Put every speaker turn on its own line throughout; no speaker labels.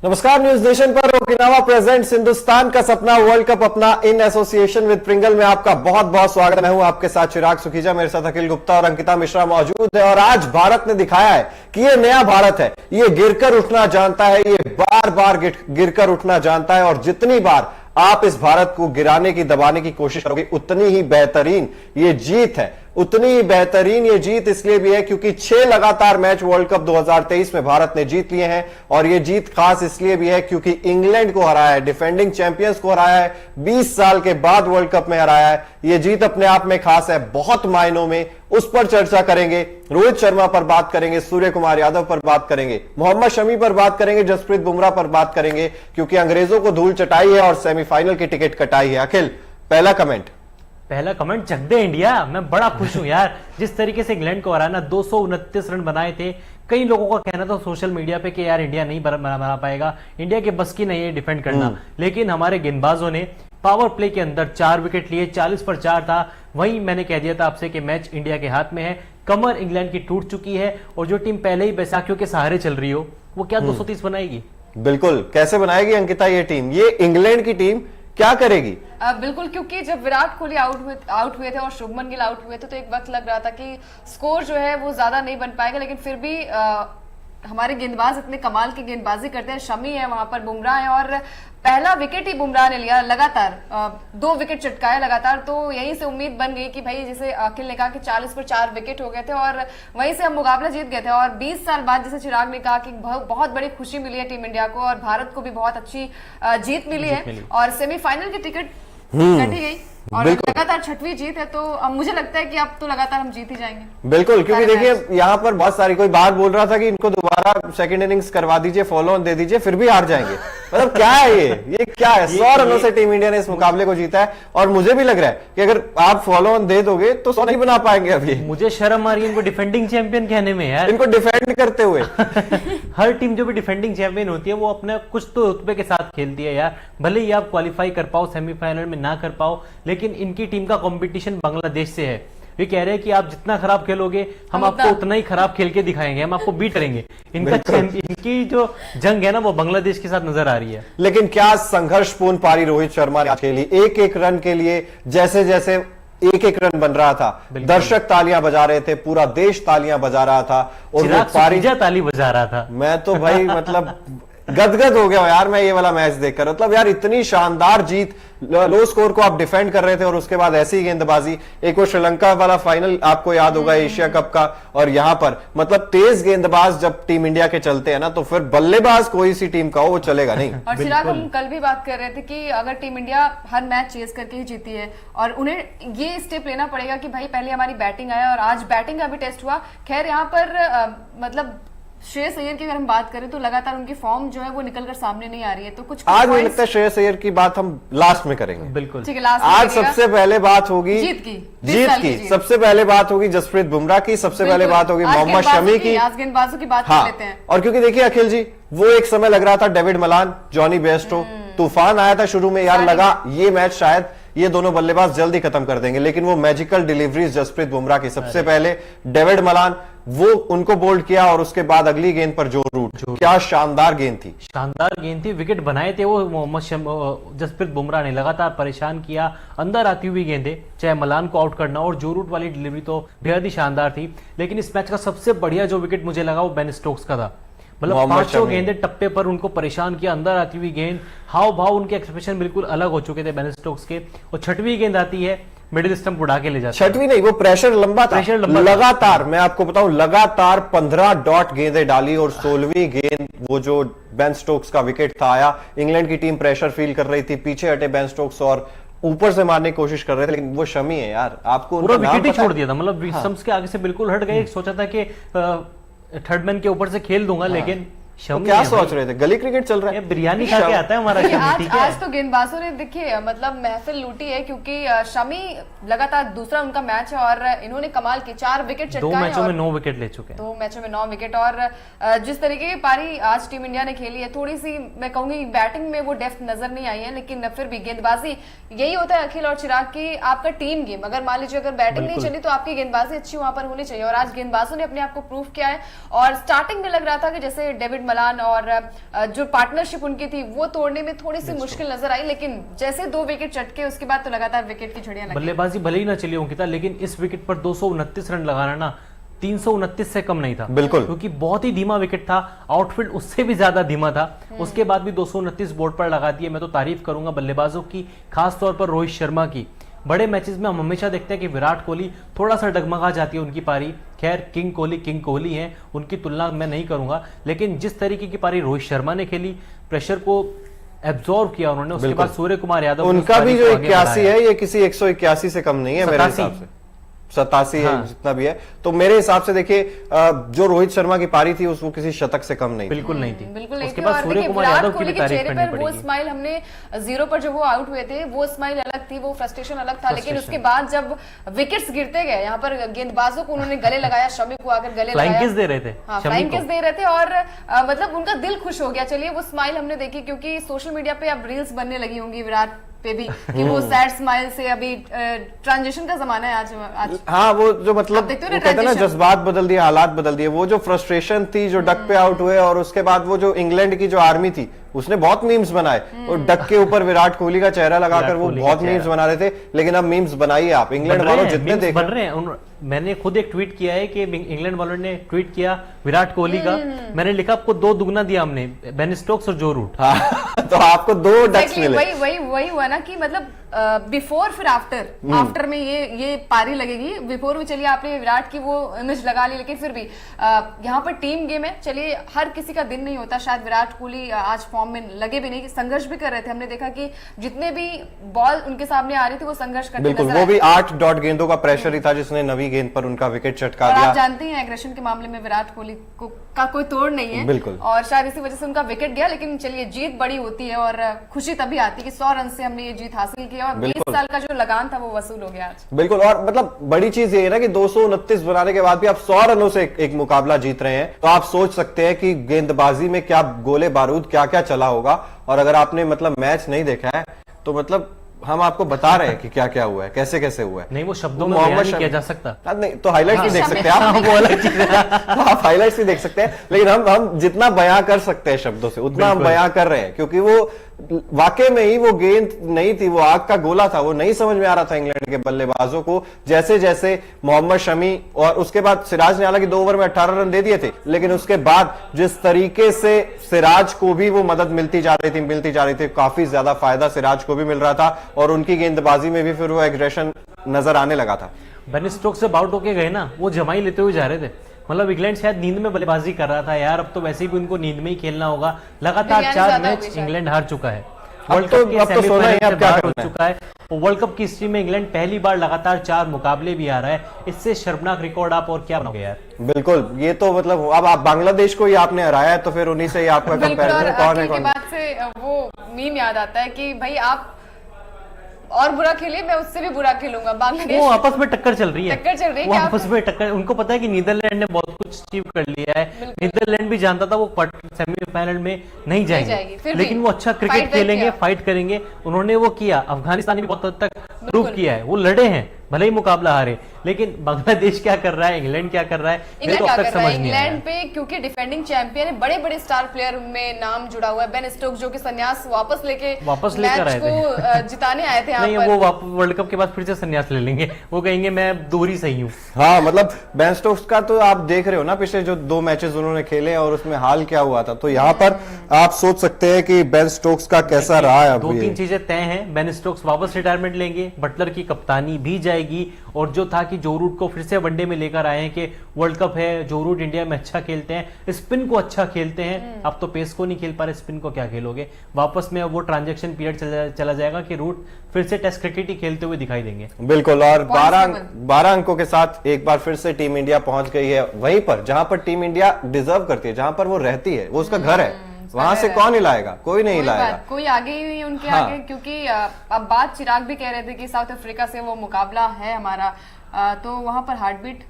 नमस्कार, news nation पर Okinawa presents Hindustan का सपना वर्ल्ड कप अपना इन एसोसिएशन विद प्रिंगल में आपका बहुत बहुत स्वागत है। मैं हूं आपके साथ चिराग सुखीजा, मेरे साथ अखिल गुप्ता और अंकिता मिश्रा मौजूद है। और आज भारत ने दिखाया है कि ये नया भारत है, ये गिरकर उठना जानता है, ये बार बार गिरकर उठना जानता है। और जितनी बार आप इस भारत को गिराने की, दबाने की कोशिश करोगे, उतनी ही बेहतरीन ये जीत है। उतनी ही बेहतरीन ये जीत इसलिए भी है क्योंकि 6 लगातार मैच वर्ल्ड कप 2023 में भारत ने जीत लिए हैं। और ये जीत खास इसलिए भी है क्योंकि इंग्लैंड को हराया है, डिफेंडिंग चैंपियंस को हराया है, 20 साल के बाद वर्ल्ड कप में हराया है। ये जीत अपने आप में खास है, बहुत मायनों में। उस पर चर्चा करेंगे, रोहित शर्मा पर बात करेंगे, सूर्य कुमार यादव पर बात करेंगे, मोहम्मद शमी पर बात करेंगे, जसप्रीत बुमराह पर बात करेंगे, क्योंकि अंग्रेजों को धूल चटाई है और सेमीफाइनल की टिकट कटाई है। अखिल, पहला कमेंट
चक दे इंडिया। मैं बड़ा खुश हूं यार, जिस तरीके से इंग्लैंड को हराना, 229 रन बनाए थे। कई लोगों का कहना था सोशल मीडिया पे कि यार इंडिया नहीं बना पाएगा, इंडिया के बस की नहीं है डिफेंड करना। लेकिन हमारे गेंदबाजों ने पावर प्ले के अंदर 4 विकेट लिए, 40 पर 4 था। वहीं मैंने कह दिया था आपसे कि मैच इंडिया के हाथ में है। कमर इंग्लैंड की टूट चुकी है और जो टीम पहले ही बैसाखियों के सहारे चल रही हो, वो क्या 230 बनाएगी?
बिल्कुल, कैसे बनाएगी अंकिता ये टीम? ये इंग्लैंड की टीम क्या करेगी?
बिल्कुल, क्योंकि जब विराट कोहली आउट हुए थे और शुभमन गिल आउट हुए थे तो एक वक्त लग रहा था कि स्कोर जो है वो ज्यादा नहीं बन पाएगा। लेकिन फिर भी हमारे गेंदबाज इतने कमाल की गेंदबाजी करते हैं। शमी है, वहां पर बुमराह है और पहला विकेट ही बुमराह ने लिया लगातार, 2 विकेट चटकाए लगातार। तो यहीं से उम्मीद बन गई कि भाई, जैसे अखिल ने कहा कि 40 पर 4 विकेट हो गए थे और वहीं से हम मुकाबला जीत गए थे। और 20 साल बाद, जैसे चिराग ने कहा, कि बहुत बड़ी खुशी मिली है टीम इंडिया को और भारत को भी बहुत अच्छी जीत मिली है। और सेमीफाइनल की टिकट कटी गई और लगातार 6वीं जीत है। तो अब मुझे लगता है कि अब तो लगातार हम जीत ही जाएंगे।
बिल्कुल, क्योंकि देखिए यहाँ पर बहुत सारी, कोई बात बोल रहा था कि इनको दोबारा सेकंड इनिंग्स करवा दीजिए, फॉलो ऑन दे दीजिए, फिर भी हार जाएंगे। मतलब क्या है ये क्या है? 100 रनों से टीम इंडिया ने इस मुकाबले को जीता है। और मुझे भी लग रहा है कि अगर आप फॉलो ऑन दे दोगे तो 100 नहीं बना पाएंगे। अभी
मुझे शर्म आ रही है इनको डिफेंडिंग चैंपियन कहने में यार,
इनको डिफेंड करते हुए।
हर टीम जो भी डिफेंडिंग चैंपियन होती है वो अपने कुछ तो रुतबे के साथ खेलती है यार। भले ही आप क्वालिफाई कर पाओ, सेमीफाइनल में ना कर पाओ, लेकिन इनकी टीम का कंपटीशन बांग्लादेश से है। ये कह रहे हैं कि आप जितना खराब खेलोगे हम आपको उतना ही खराब खेल के दिखाएंगे, हम आपको बीट करेंगे। इनकी जो जंग है ना, वो बांग्लादेश के साथ नजर आ रही है।
लेकिन क्या संघर्षपूर्ण पारी रोहित शर्मा ने खेली, एक एक रन के लिए। जैसे जैसे एक एक रन बन रहा था, दर्शक तालियां बजा रहे थे, पूरा देश तालियां बजा रहा था और वो पारी
ताली बजा रहा था।
मैं तो भाई मतलब गदगद हो गया यार मैं ये वाला मैच देखकर। मतलब यार इतनी शानदार जीत, लो स्कोर को आप डिफेंड कर रहे थे और उसके बाद ऐसी गेंदबाजी। एक वो श्रीलंका वाला फाइनल आपको याद होगा, एशिया कप का। और यहां पर मतलब तेज गेंदबाज जब टीम इंडिया के चलते हैं ना, तो फिर बल्लेबाज कोई सी टीम का हो, वो चलेगा नहीं।
और चिराग, हम कल भी बात कर रहे थे कि अगर टीम इंडिया हर मैच चेस करके ही जीती है और उन्हें ये स्टेप लेना पड़ेगा कि भाई पहले हमारी बैटिंग आया और आज बैटिंग का भी टेस्ट हुआ। खैर, यहाँ पर मतलब श्रेयस अय्यर की अगर हम बात करें तो लगातार उनकी फॉर्म जो है वो निकलकर सामने नहीं आ रही है। तो कुछ
आज मुझे लगता है श्रेयस अय्यर की बात हम लास्ट में करेंगे।
बिल्कुल,
ठीक है, लास्ट
आज सबसे पहले बात होगी
जीत की।
सबसे पहले बात होगी जसप्रीत बुमराह की, सबसे पहले बात होगी मोहम्मद शमी की।
आज गेंदबाजों की बात कर लेते हैं।
और क्योंकि देखिए अखिल जी, वो एक समय लग रहा था डेविड मलान, जॉनी बेयरस्टो, तूफान आया था शुरू में यार, लगा ये मैच शायद ये दोनों बल्लेबाज जल्दी खत्म कर देंगे। लेकिन वो मैजिकल डिलीवरीज जसप्रीत बुमराह की, सबसे पहले डेविड मलान, वो उनको बोल्ड किया और उसके बाद अगली गेंद पर जो रूट, क्या शानदार गेंद थी,
शानदार गेंद थी। विकेट बनाए थे वो मोहम्मद जसप्रीत बुमराह ने, लगातार परेशान किया। अंदर आती हुई गेंदें, चाहे मलान को आउट करना, और जो रूट वाली डिलीवरी तो बेहद ही शानदार थी। लेकिन इस मैच का सबसे बढ़िया जो विकेट मुझे लगा वो बेन स्टोक्स का था। मतलब 5 गेंदें टप्पे पर उनको परेशान किया, अंदर आती हुई गेंद, हाव भाव उनके एक्सप्रेशन बिल्कुल अलग हो चुके थे बेन स्टोक्स के। और 6वीं गेंद आती है, मिडिल स्टंप उड़ा के ले जाता है।
6वीं नहीं, वो प्रेशर लंबा था, लगातार मैं आपको बताऊं, लगातार 15 डॉट गेंदें डाली और 16वीं गेंद वो जो बेन स्टोक्स का विकेट था आया। इंग्लैंड की टीम प्रेशर फील कर रही थी, पीछे हटे बेन स्टोक्स और ऊपर से मारने की कोशिश कर रहे थे, लेकिन वो शमी है यार, आपको
पूरा विकेट ही छोड़ दिया था। मतलब स्टंप्स के आगे से बिल्कुल हट गए। सोचा था कि थर्ड मैन के ऊपर से खेल दूंगा, लेकिन
तो क्या सोच रहे थे? गली क्रिकेट चल रहा है,
बिरयानी खा के आता है हमारा
शमी। आज तो गेंदबाजों ने देखिए मतलब महफिल लूटी है, क्योंकि शमी लगातार दूसरा उनका मैच है और इन्होंने कमाल की 4 विकेट चटकाए।
2 मैचों में 9 विकेट ले चुके हैं।
2 मैचों में 9 विकेट। और जिस तरीके की पारी आज टीम इंडिया ने खेली है, थोड़ी सी मैं कहूंगी बैटिंग में वो डेप्थ नजर नहीं आई है, लेकिन फिर भी गेंदबाजी, यही होता है अखिल और चिराग की, आपका टीम गेम। अगर मान लीजिए अगर बैटिंग नहीं चली तो आपकी गेंदबाजी अच्छी वहां पर होनी चाहिए, और आज गेंदबाजों ने अपने आप को प्रूव किया है। और स्टार्टिंग में लग रहा था कि जैसे डेविड मलान और जो पार्टनरशिप उनकी थी वो तोड़ने में थोड़ी सी मुश्किल नजर आई, लेकिन जैसे 2 विकेट चटके उसके बाद तो लगातार विकेट की झड़ियां लगी।
बल्लेबाजी भले ही ना चली अंकिता, लेकिन इस विकेट पर 229 रन लगाना ना 329 से कम नहीं था,
बिल्कुल,
क्योंकि बहुत ही धीमा विकेट था। आउटफील्ड उससे भी ज्यादा धीमा था, उसके बाद भी 229 बोर्ड पर लगा दिए। मैं तो तारीफ करूंगा बल्लेबाजों की, खास तौर पर रोहित शर्मा की। बड़े मैचेस में हम हमेशा देखते हैं कि विराट कोहली थोड़ा सा डगमगा जाती है उनकी पारी। खैर किंग कोहली हैं, उनकी तुलना मैं नहीं करूंगा, लेकिन जिस तरीके की पारी रोहित शर्मा ने खेली, प्रेशर को एब्जॉर्व किया उन्होंने। उसके बाद सूर्य कुमार यादव,
उनका भी जो 81 है ये किसी 181 से कम नहीं है मेरे हिसाब से, 87 है जितना भी है। तो मेरे हिसाब से देखिए जो रोहित शर्मा की पारी थी वो किसी शतक से कम नहीं,
बिल्कुल नहीं थी।
बिल्कुल नहीं
उसके
थी।
बाद
और
सूर्य
देखिए
कुमार
विराट
यादव की
कोहली
भी
के
तारीफ
चेहरे
करनी
पर वो
पड़ेगी।
स्माइल, हमने 0 पर जब वो आउट हुए थे वो स्माइल अलग थी, वो फ्रस्ट्रेशन अलग था, लेकिन उसके बाद जब विकेट्स गिरते गए, यहाँ पर गेंदबाजों को उन्होंने गले लगाया, शमी को आकर गले
फ्लाइंग
लगाया,
किस दे रहे थे,
हाँ
शमी
फ्लाइंग
को।
किस दे रहे थे और मतलब उनका दिल खुश हो गया। चलिए वो स्माइल हमने देखी, क्योंकि सोशल मीडिया पे अब रील्स बनने लगी होंगी विराट पे भी कि वो सैड स्माइल से, अभी ट्रांजिशन का जमाना है आज।
हाँ वो जो मतलब
आप देखते हो
वो
ना
कहते हैं ना
transition?
जज्बात बदल दिए, हालात बदल दिए। वो जो फ्रस्ट्रेशन थी जो डक पे आउट हुए, और उसके बाद वो जो इंग्लैंड की जो आर्मी थी उसने बहुत मीम्स बनाए, और डक के ऊपर विराट कोहली का चेहरा लगाकर वो
कोहली का
बहुत
चेहरा।
मीम्स बना रहे थे। लेकिन अब मीम्स बनाइए आप, इंग्लैंड
बन रहे
वालों
हैं,
जितने
memes
देख
बन रहे हैं। मैंने खुद एक ट्वीट किया है कि इंग्लैंड वालों ने ट्वीट किया विराट कोहली का, मैंने लिखा आपको 2 दुगना दिया हमने, बेन स्टोक्स और जो रूट।
हाँ, तो आपको 2 डक्स मिले।
वही हुआ ना कि मतलब बिफोर फिर आफ्टर में ये पारी लगेगी। बिफोर में चलिए आपने विराट की वो इमेज लगा ली, लेकिन फिर भी यहाँ पर टीम गेम है। चलिए हर किसी का दिन नहीं होता, शायद विराट कोहली आज फॉर्म में लगे भी नहीं, संघर्ष भी कर रहे थे। हमने देखा कि जितने भी बॉल उनके सामने आ रही थी वो संघर्ष करते
बिल्कुल,
नजर
वो
आए।
भी 8 डॉट गेंदों का प्रेशर ही था जिसने 9वीं गेंद पर उनका विकेट चटका
और
दिया।
आप जानते हैं एग्रेशन के मामले में विराट कोहली का कोई तोड़ नहीं है,
बिल्कुल।
और शायद इसी वजह से उनका विकेट गया। लेकिन चलिए जीत बड़ी होती है और खुशी तभी आती है कि 100 रन से हमने ये जीत हासिल की, और 20 साल का जो लगान था वो वसूल हो गया आज।
बिल्कुल, और मतलब बड़ी चीज ये है ना कि 229 बनाने के बाद भी आप 100 रनों से एक मुकाबला जीत रहे हैं, तो आप सोच सकते हैं कि गेंदबाजी में क्या गोले बारूद क्या क्या चला होगा। और अगर आपने मतलब मैच नहीं देखा है तो मतलब हम आपको बता रहे हैं कि क्या क्या हुआ है, कैसे कैसे हुआ है।
नहीं वो शब्दों में बयान नहीं किया जा सकता।
नहीं तो हाइलाइट्स भी देख सकते हैं आप,
वो अलग चीज है।
तो आप हाइलाइट्स भी देख सकते हैं, लेकिन हम जितना बयां कर सकते हैं शब्दों से उतना हम बयां कर रहे हैं, क्योंकि वो वाकई में ही वो गेंद नहीं थी, वो आग का गोला था। वो नहीं समझ में आ रहा था इंग्लैंड के बल्लेबाजों को, जैसे जैसे मोहम्मद शमी और उसके बाद सिराज ने हालांकि 2 ओवर में 18 रन दे दिए थे, लेकिन उसके बाद जिस तरीके से सिराज को भी वो मदद मिलती जा रही थी, काफी ज्यादा फायदा सिराज को भी मिल रहा था, और उनकी गेंदबाजी में भी फिर वो एग्रेशन नजर आने लगा था।
बेन स्टोक्स से आउट होके गए ना, वो जमाई लेते हुए जा रहे थे। मतलब इंग्लैंड शायद नींद में बल्लेबाजी कर रहा था यार, अब तो वैसे भी उनको नींद में ही खेलना होगा। लगातार 4 मैच इंग्लैंड हार चुका है, वर्ल्ड कप के सेमीफाइनल से बाहर हो चुका है। वर्ल्ड कप की हिस्ट्री में इंग्लैंड पहली बार लगातार 4 मुकाबले भी आ रहा है। इससे शर्मनाक रिकॉर्ड आप और क्या बनाओगे यार।
बिल्कुल, ये तो मतलब अब आप बांग्लादेश को ही आपने हराया है, तो फिर उन्हीं से ही आपका कंपैरिजन कौन है
के बाद से वो मीम याद आता है कि भाई आप और बुरा खेलिए, मैं उससे भी बुरा खेलूंगा। बांग्लादेश
वो आपस में टक्कर चल रही है,
वो
आपस में टक्कर। उनको पता है कि नीदरलैंड ने बहुत कुछ अचीव कर लिया है। नीदरलैंड भी जानता था वो सेमीफाइनल में नहीं जाएंगे, लेकिन वो अच्छा क्रिकेट खेलेंगे, फाइट करेंगे। उन्होंने वो किया। अफगानिस्तान ने भी बहुत हद तक प्रूव किया है, वो लड़े हैं, भले ही मुकाबला हारे। लेकिन बांग्लादेश क्या कर रहा है, इंग्लैंड क्या कर रहा है, मेरे को अब तक समझ नहीं आया।
इंग्लैंड पे क्योंकि डिफेंडिंग चैंपियन है, बड़े बड़े स्टार प्लेयर उनमें नाम जुड़ा हुआ है। बेन स्टोक्स जो कि संन्यास वापस लेकर
आए
थे, जिताने आए थे यहाँ
नहीं,
पर।
वो वर्ल्ड कप के बाद फिर से संन्यास ले लेंगे। वो कहेंगे मैं दूरी सही हूँ।
हाँ, मतलब बेन स्टोक्स का तो आप देख रहे हो ना, पिछले जो 2 मैचेस उन्होंने खेले और उसमें हाल क्या हुआ था। तो यहाँ पर आप सोच सकते हैं कि बेन स्टोक्स का कैसा रहा है।
2-3 चीजें तय हैं। बेन स्टोक्स वापस रिटायरमेंट लेंगे, बटलर की कप्तानी भी जाएगी, और जो था कि जो रूट को फिर से वनडे में लेकर आए हैं कि वर्ल्ड कप है, जो रूट इंडिया में अच्छा खेलते हैं, स्पिन को अच्छा खेलते हैं। अब तो पेस को नहीं खेल पा रहे, स्पिन को क्या खेलोगे। वापस में वो ट्रांजैक्शन पीरियड चला जाएगा कि रूट फिर से टेस्ट क्रिकेट ही खेलते हुए दिखाई देंगे।
बिल्कुल, और 12 अंकों के साथ एक बार फिर से टीम इंडिया पहुंच गई है वहीं पर जहां पर टीम इंडिया डिजर्व करती है, जहां पर वो रहती है, वो उसका घर है। वहां से कौन हिलाएगा? कोई नहीं हिलाएगा,
कोई आगे ही नहीं उनके आगे। क्योंकि अब बात चिराग भी कह रहे थे कि साउथ अफ्रीका से वो मुकाबला है हमारा, तो वहां पर हार्ट बीट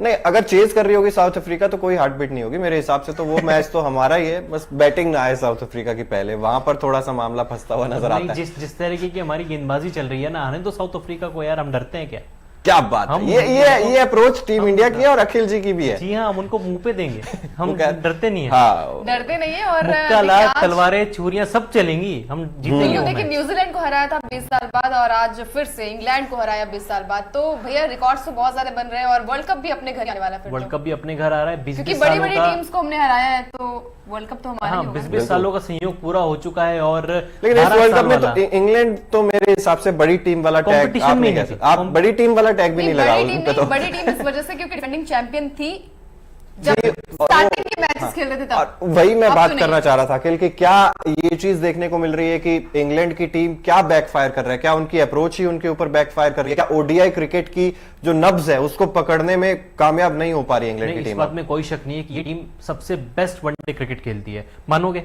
नहीं, अगर चेज कर रही होगी साउथ अफ्रीका तो कोई हार्ट बीट नहीं होगी मेरे हिसाब से। तो वो मैच तो हमारा ही है, बस बैटिंग ना आए साउथ अफ्रीका की पहले, वहां पर थोड़ा सा मामला फंसता हुआ नजर आता है।
जिस तरीके की हमारी गेंदबाजी चल रही है ना, आने तो साउथ अफ्रीका को यार, हम डरते हैं क्या?
क्या बात है, ये अप्रोच टीम इंडिया की है और अखिल जी की भी है।
जी हाँ, हम उनको मुंह पे देंगे, हम डरते नहीं है।
हाँ,
डरते नहीं है। और
मुक्का लाख, तलवारें, छुरियां सब चलेंगी, हम जीतेंगे वो
देखिए
मैच।
न्यूजीलैंड को हराया था 20 साल बाद और आज फिर से इंग्लैंड को हराया 20 साल बाद। तो भैया रिकॉर्ड्स तो बहुत ज्यादा बन रहे हैं और वर्ल्ड कप भी अपने घर आने वाला है फिर
वर्ल्ड
तो।
कप भी अपने घर आ रहा है, 20
क्योंकि
सालों
बड़ी-बड़ी
का।
टीम्स को हमने हराया है तो वर्ल्ड कप तो हमारा ही
हाँ,
होगा।
20 सालों का संयोग पूरा हो चुका है। और
लेकिन इस
12
वर्ल्ड कप
साल
में तो
वाला
इंग्लैंड तो मेरे हिसाब से बड़ी टीम वाला टैग
Competition
आप
में
नहीं
नहीं
कह
थी।
सकते। आप बड़ी टीम वाला टैग भी नहीं लगा उन पे तो।
बड़ी टीम इस वजह से क्योंकि डिफेंडिंग चैंपियन थी जब स्टार्टिंग के मैचेस खेल रहे थे तब।
और वही मैं
अब
बात
तो
करना
नहीं।
चाह रहा था अखिल कि क्या ये चीज देखने को मिल रही है कि इंग्लैंड की टीम क्या बैकफायर कर रहा है, क्या उनकी अप्रोच ही उनके ऊपर बैकफायर कर रही है, क्या ओडीआई क्रिकेट की जो नब्ज है उसको पकड़ने में कामयाब नहीं हो पा रही है इंग्लैंड
नहीं,
की
इस
टीम।
बात में कोई शक नहीं है कि ये टीम सबसे बेस्ट वनडे क्रिकेट खेलती है, मानोगे?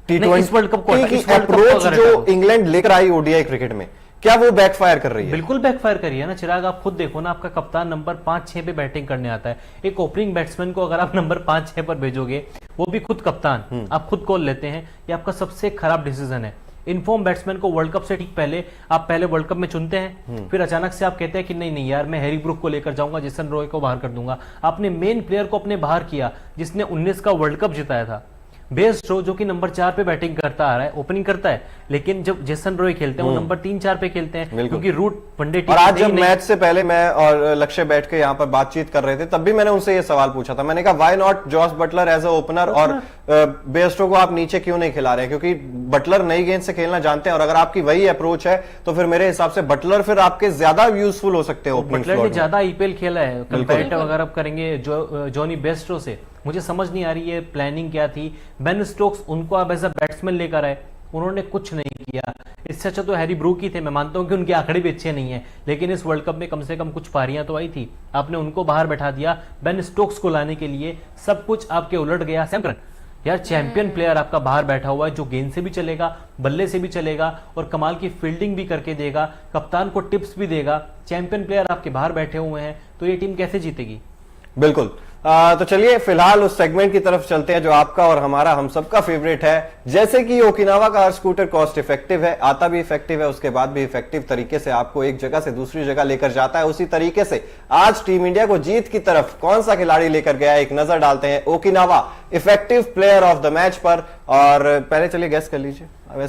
टी
नहीं, इस वर्ल्ड कप को
की
इस वर्ल्ड कप को
अप्रोच
अगर
जो
हटाओ।
इंग्लैंड लेकर आई ओडीआई क्रिकेट में, क्या वो बैकफायर कर रही है?
बिल्कुल बैकफायर करिए ना चिराग, आप खुद देखो ना, आपका कप्तान नंबर 5-6 पे बैटिंग करने आता है। एक ओपनिंग बैट्समैन को अगर आप नंबर 5-6 पर भेजोगे, वो भी खुद कप्तान, आप खुद कॉल लेते हैं, ये आपका सबसे खराब डिसीजन है। इनफॉर्म बैट्समैन को वर्ल्ड कप से ठीक पहले आप पहले वर्ल्ड कप में चुनते हैं, फिर अचानक से आप कहते हैं कि नहीं नहीं यार, मैं हैरी ब्रूक को लेकर जाऊंगा, जेसन रॉय को बाहर कर दूंगा। आपने मेन प्लेयर को अपने बाहर किया जिसने 19 का वर्ल्ड कप जिताया था। बेस्टो जो कि नंबर 4 पे बैटिंग करता आ रहा है, ओपनिंग करता है, लेकिन जब जेसन रॉय खेलते हैं वो नंबर 3-4 पे खेलते हैं, क्योंकि रूट वनडे टीम
और आज
नहीं-
जब मैच से पहले मैं और लक्ष्य बैठ के यहाँ पर बातचीत कर रहे थे, तब भी मैंने उनसे ये सवाल पूछा था। मैंने कहा why not Jos Buttler as a opener और बेस्टो को आप नीचे क्यों नहीं खिला रहे हैं, क्योंकि बटलर नई गेंद से खेलना जानते हैं और अगर आपकी वही अप्रोच है तो फिर मेरे हिसाब से बटलर फिर आपके ज्यादा यूजफुल हो सकते हैं ओपनिंग
बटलर ने
स्लॉट में।
ज्यादा आईपीएल खेला है कंपैरेटिव अगर आप करेंगे जॉनी बेस्टो से। मुझे समझ नहीं आ रही है प्लानिंग क्या थी। बेन स्टोक्स उनको आप एज अ बैट्समैन लेकर आए, उन्होंने कुछ नहीं किया। इससे अच्छा तो हैरी ब्रूक ही थे। मैं मानता हूं कि उनके आंकड़े भी अच्छे नहीं है, लेकिन इस वर्ल्ड कप में कम से कम कुछ पारियां तो आई थी। आपने उनको बाहर बैठा दिया बेन स्टोक्स को लाने के लिए, सब कुछ आपके उलट गया। सैम करन यार, चैंपियन प्लेयर आपका बाहर बैठा हुआ है जो गेंद से भी चलेगा, बल्ले से भी चलेगा और कमाल की फील्डिंग भी करके देगा, कप्तान को टिप्स भी देगा। चैंपियन प्लेयर आपके बाहर बैठे हुए हैं, तो ये टीम कैसे जीतेगी?
बिल्कुल। तो चलिए फिलहाल उस सेगमेंट की तरफ चलते हैं जो आपका और हमारा हम सबका फेवरेट है। जैसे कि ओकिनावा का स्कूटर कॉस्ट इफेक्टिव है, आता भी इफेक्टिव है, उसके बाद भी इफेक्टिव तरीके से आपको एक जगह से दूसरी जगह लेकर जाता है। उसी तरीके से आज टीम इंडिया को जीत की तरफ कौन सा खिलाड़ी लेकर गया, एक नजर डालते हैं Okinawa effective player of the match पर। और पहले चलिए गेस कर लीजिए। वैसे